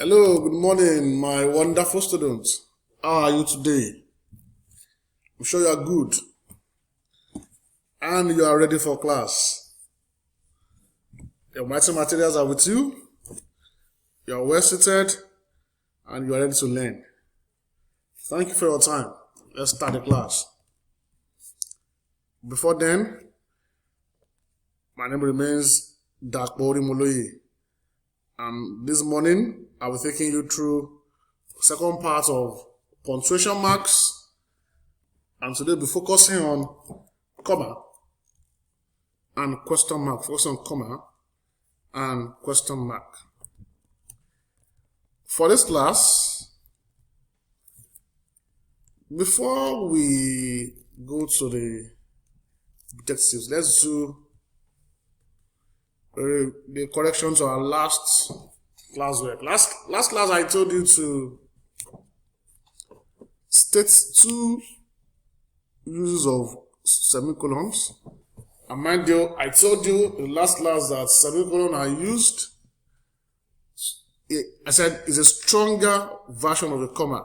Hello, good morning, my wonderful students. How are you today? I'm sure you are good and you are ready for class. Your writing materials are with you, you are well seated, and you are ready to learn. Thank you for your time. Let's start the class. Before then, my name remains Dakbori Moloye. And this morning, I'll be taking you through the second part of punctuation marks. And today we'll be focusing on comma and question mark. Focus on comma and question mark. For this class, before we go to the objectives, let's do the corrections to our last class work. Last class I told you to state two uses of semicolons. And mind you, I told you in the last class that semicolons are used. I said it's a stronger version of a comma.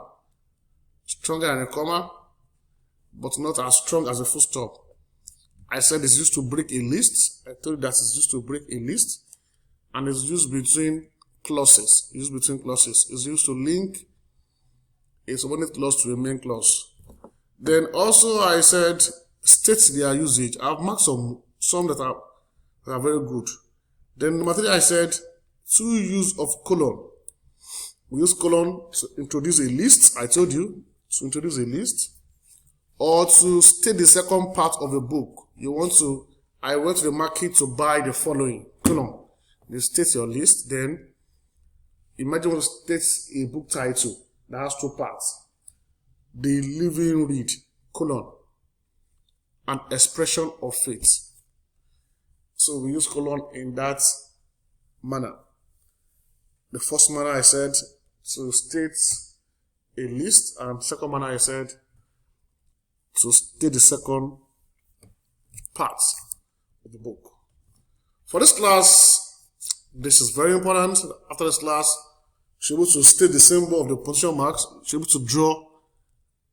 Stronger than a comma, but not as strong as a full stop. I said it's used to break a list. I told you that it's used to break a list. And it's used between clauses. It's used to link a subordinate clause to a main clause. Then also I said state their usage. I've marked some that are very good. Then number 3 I said two use of colon. We use colon to introduce a list. I told you to introduce a list. Or to state the second part of a book. I went to the market to buy the following. Colon. You state your list. Then imagine what states a book title that has 2 parts. The living read, colon, an expression of faith. So we use colon in that manner. The first manner I said to state a list, and second manner I said to state the second part of the book. For this class, this is very important. After this class, you should be able to state the symbol of the punctuation marks. You should be able to draw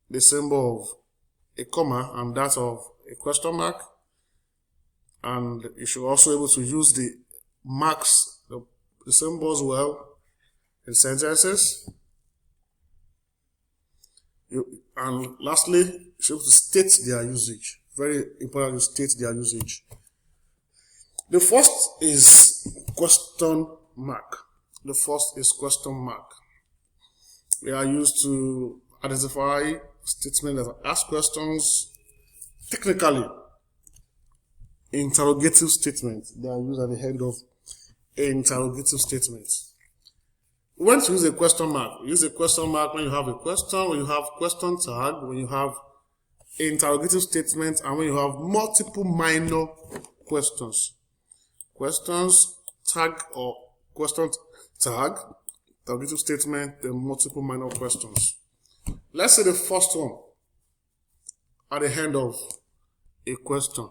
the symbol of a comma and that of a question mark. And you should also be able to use the marks, the symbols well in sentences. And lastly, you should be able to state their usage. Very important to state their usage. The first is question mark. They are used to identify statements that ask questions. Technically, interrogative statements. They are used at the end of interrogative statements. When to use a question mark? Use a question mark when you have a question, when you have question tag, when you have interrogative statements, and when you have multiple minor questions. Questions tag or question tag, interrogative statement, then multiple minor questions. Let's say the first one at the end of a question.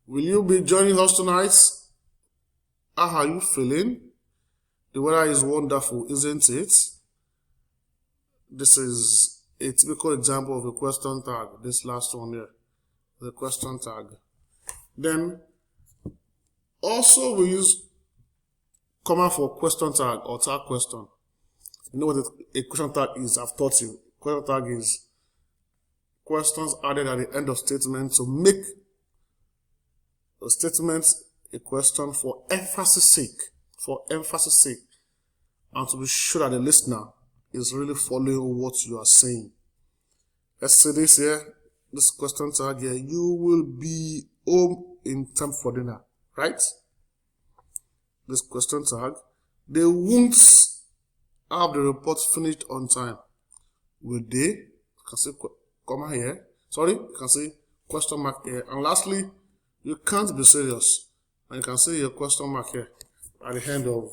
Will you be joining us tonight? How are you feeling? The weather is wonderful, isn't it? This is a typical example of a question tag. This last one here, the question tag. Then also we use comma for question tag or tag question. You know what a question tag is? I've taught you. Question tag is questions added at the end of statement to make a statement a question for emphasis sake, and to be sure that the listener is really following what you are saying. Let's say this here, this question tag here, you will be home in time for dinner, right? This question tag, they won't have the report finished on time. Will they? You can see comma here. Sorry, you can see question mark here. And lastly, you can't be serious. And you can see your question mark here at the end of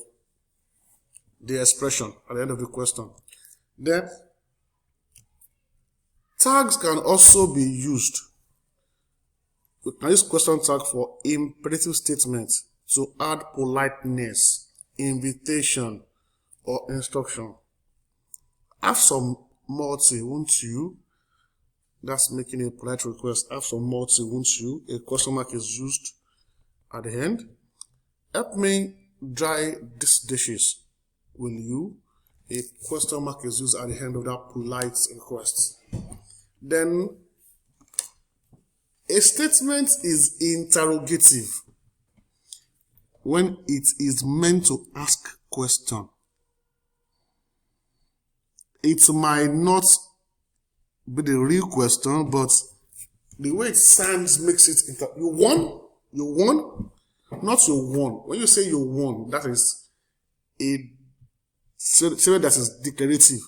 the expression, at the end of the question. Then tags can also be used. We can use question tag for imperative statements to add politeness, invitation, or instruction. Have some multi, won't you? That's making a polite request. Have some multi, won't you? A question mark is used at the end. Help me dry these dishes, will you? A question mark is used at the end of that polite request. Then a statement is interrogative when it is meant to ask question. It might not be the real question, but the way it sounds makes it you won? You won? Not you won. When you say you won, that is a statement that is declarative.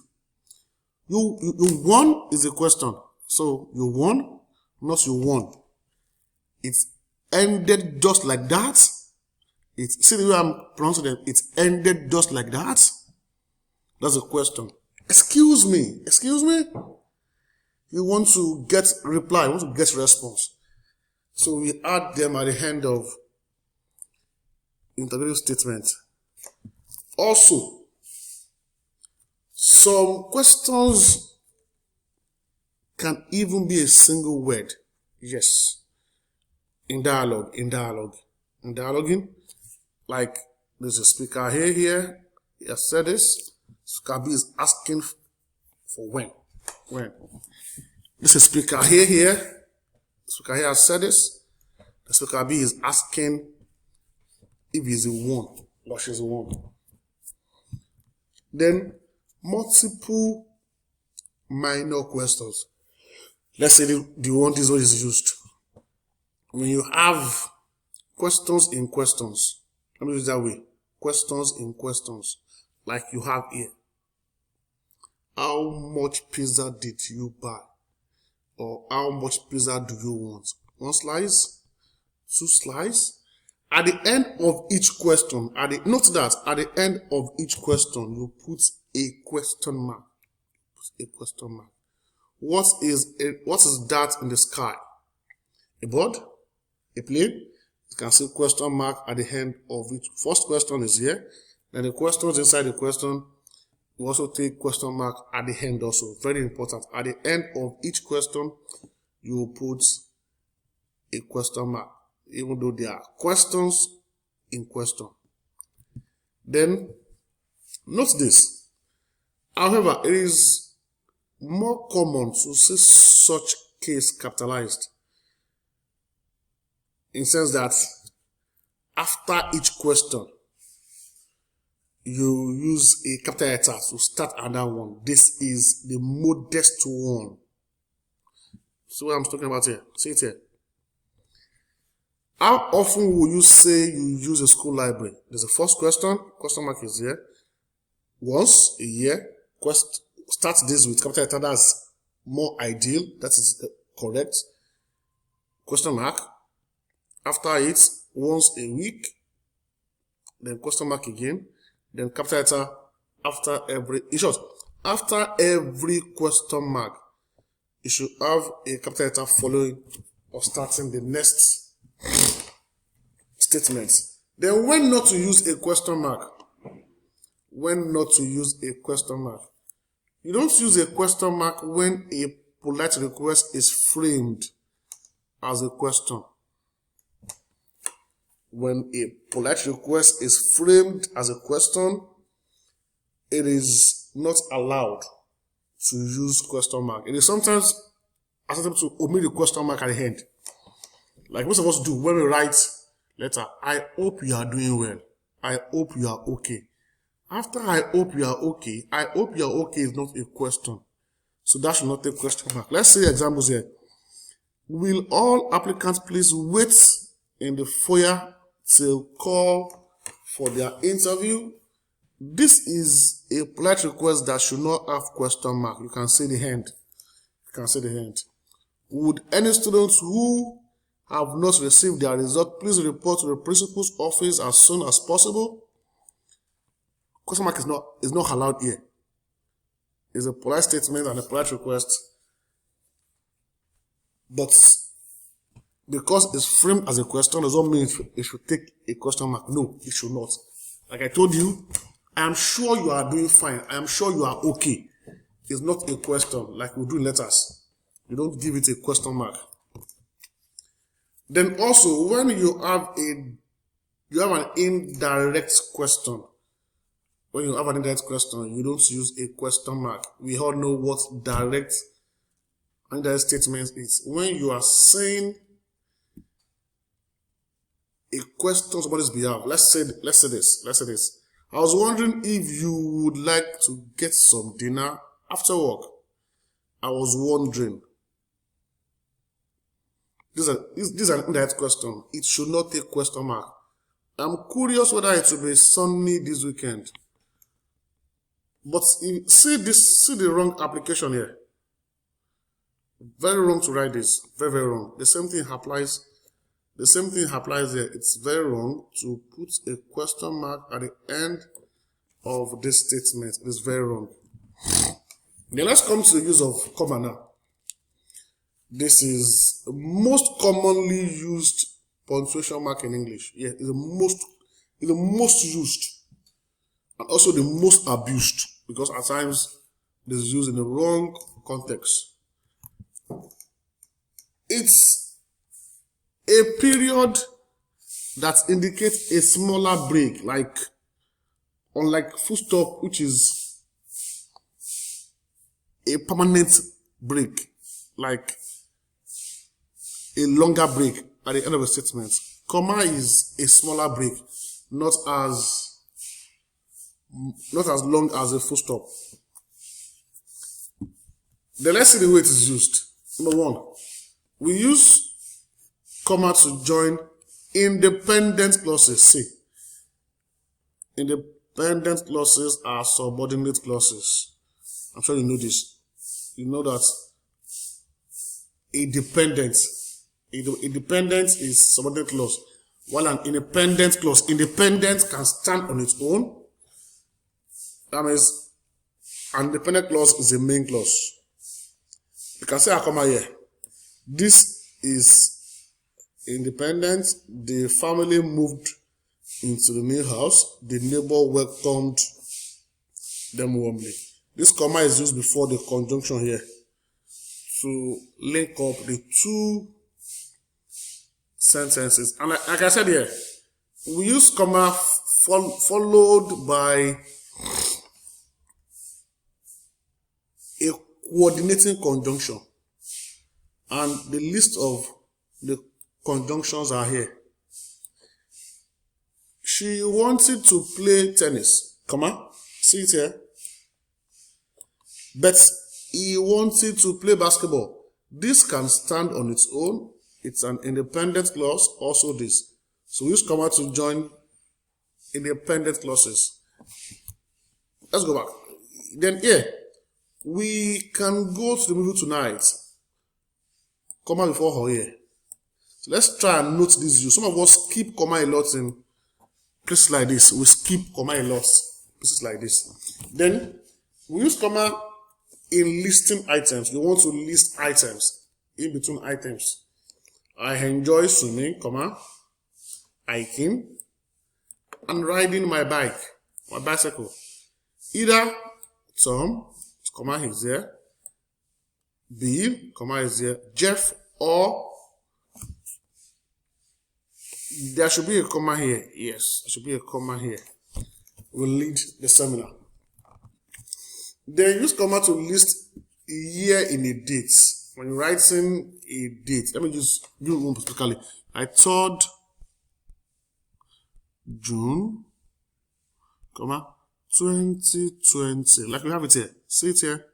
You won is a question. So you won, not you won. It ended just like that. See the way I'm pronouncing it? It ended just like that. That's a question. Excuse me. Excuse me? You want to get reply, you want to get response. So we add them at the end of interrogative statement. Also, some questions can even be a single word. Yes. In dialoguing, like there's a speaker here, he has said this. Speaker B is asking for when. This is speaker here. Speaker here has said this. The speaker B is asking if he's a one or she's a one. Then multiple minor questions. Let's say the one this one is used. When you have questions in questions, let me use that way. Questions in questions, like you have here. How much pizza did you buy? Or how much pizza do you want? 1 slice? 2 slices? At the end of each question, note that at the end of each question, you put a question mark. Put a question mark. What is that in the sky? A bird? A plane? You can see question mark at the end of each. First question is here. Then the questions inside the question, you also take question mark at the end also. Very important. At the end of each question, you put a question mark, even though there are questions in question. Then, note this. However, it is more common to see such case capitalized, in the sense that after each question, you use a capital letter to start another one. This is the modest one. See what I'm talking about here? See it here. How often will you say you use a school library? There's a first question. Question mark is here. Once a year. Start this with capital letter. That's more ideal. That is correct. Question mark. After it, once a week. Then question mark again. Then capital letter after every, in short, after every question mark, you should have a capital letter following or starting the next statement. Then when not to use a question mark? When not to use a question mark? You don't use a question mark when a polite request is framed as a question. When a polite request is framed as a question, it is not allowed to use question mark. It is sometimes acceptable to omit the question mark at the end. Like most of us do when we write letter, I hope you are doing well. I hope you are okay. After I hope you are okay is not a question. So that should not take question mark. Let's see examples here. Will all applicants please wait in the foyer till call for their interview? This is a polite request that should not have question mark. You can see the end. You can see the end. Would any students who have not received their result please report to the principal's office as soon as possible? Question mark is not allowed here. It's a polite statement and a polite request, but because it's framed as a question does not mean it should take a question mark. No, it should not. Like I told you, I am sure you are doing fine. I am sure you are okay. It's not a question like we do in letters. You don't give it a question mark. Then also, when you have an indirect question. When you have an indirect question, you don't use a question mark. We all know what direct and indirect statement is. When you are saying a question on somebody's behalf, let's say this. I was wondering if you would like to get some dinner after work. I was wondering. This is an indirect question. It should not take question mark. I'm curious whether it will be sunny this weekend. But see the wrong application here. Very wrong to write this. Very, very wrong. The same thing applies here. It's very wrong to put a question mark at the end of this statement. It's very wrong. Then let's come to the use of comma now. This is the most commonly used punctuation mark in English. Yeah, it's the most used and also the most abused, because at times it is used in the wrong context. It's a period that indicates a smaller break, like unlike full stop, which is a permanent break, like a longer break at the end of a statement. Comma is a smaller break, not as long as a full stop. Then let's see the way it is used. Number one, we use comma to join independent clauses. See, independent clauses are subordinate clauses. I'm sure you know this. You know that independent is subordinate clause, while an independent clause, independent can stand on its own. That means an independent clause is a main clause. You can say a comma here. This is independent. The family moved into the new house. The neighbor welcomed them warmly. This comma is used before the conjunction here to link up the two sentences. And like I said here, we use comma followed by a coordinating conjunction. And the list of the conjunctions are here. She wanted to play tennis, comma, see it here. But he wanted to play basketball. This can stand on its own. It's an independent clause, also this. So we use comma to join independent clauses. Let's go back. Then here, we can go to the movie tonight. Comma before her here. So let's try and note this use. Some of us skip comma a lot in places like this. We skip comma a lot places like this. Then we use comma in listing items. You want to list items in between items. I enjoy swimming, comma, hiking, and riding my bicycle. Either Tom, comma is there, Bill, comma is there, Jeff, or there should be a comma here. Yes, there should be a comma here. We'll lead the seminar. Then use comma to list year in a date. When you're writing a date, let me just do one specifically. Like 3rd June, comma, 2020. Like we have it here. See it here.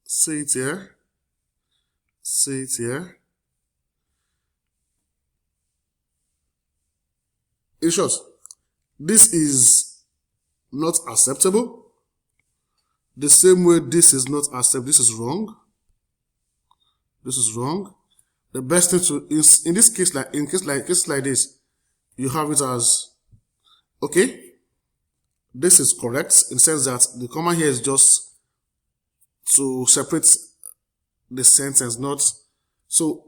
See it here. See it here. In short, this is not acceptable. The same way this is not acceptable. This is wrong. This is wrong. The best thing to in this case, like cases like this, you have it as okay. This is correct in the sense that the comma here is just to separate the sentence, not so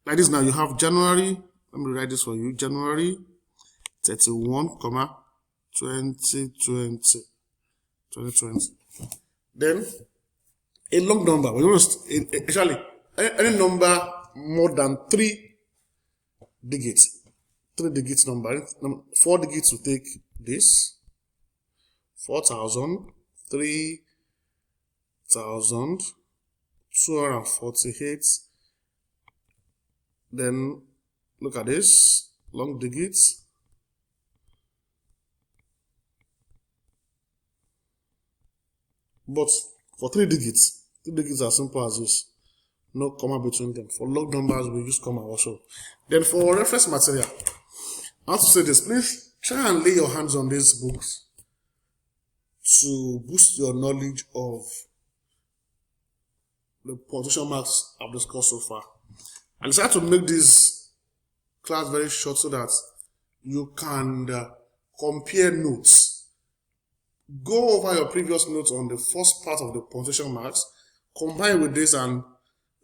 like this. Now you have January. Let me write this for you. January 31, comma 2020. Then a long number. We want to actually any number more than 3 digits. 3 digits number. 4 digits will take this. 4,000, 3,248. Then look at this, long digits. But for 3 digits are simple as this. No comma between them. For long numbers, we use comma also. Then for reference material, I have to say this, please try and lay your hands on these books to boost your knowledge of the punctuation marks I've discussed so far. I decided to make this class very short so that you can compare notes. Go over your previous notes on the first part of the punctuation marks, combine with this and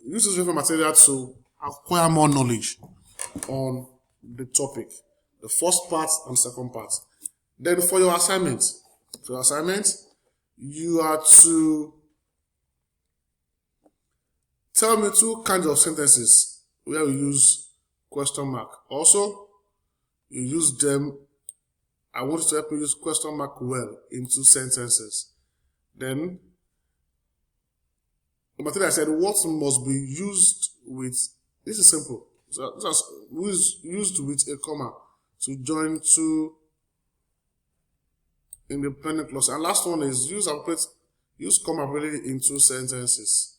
use this reference material to acquire more knowledge on the topic, the first part and second part. Then for your assignment, you are to tell me 2 kinds of sentences where we use question mark. Also, you use them. I want you to help me use question mark well in 2 sentences. Then, the material I said, what must be used with, this is simple. So, used with a comma to join 2 independent clauses. And last one is use comma appropriately in 2 sentences.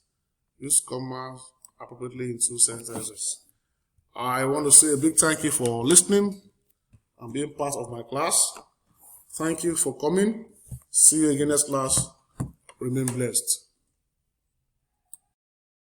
Use comma appropriately in 2 sentences. I want to say a big thank you for listening and being part of my class. Thank you for coming. See you again next class. Remain blessed.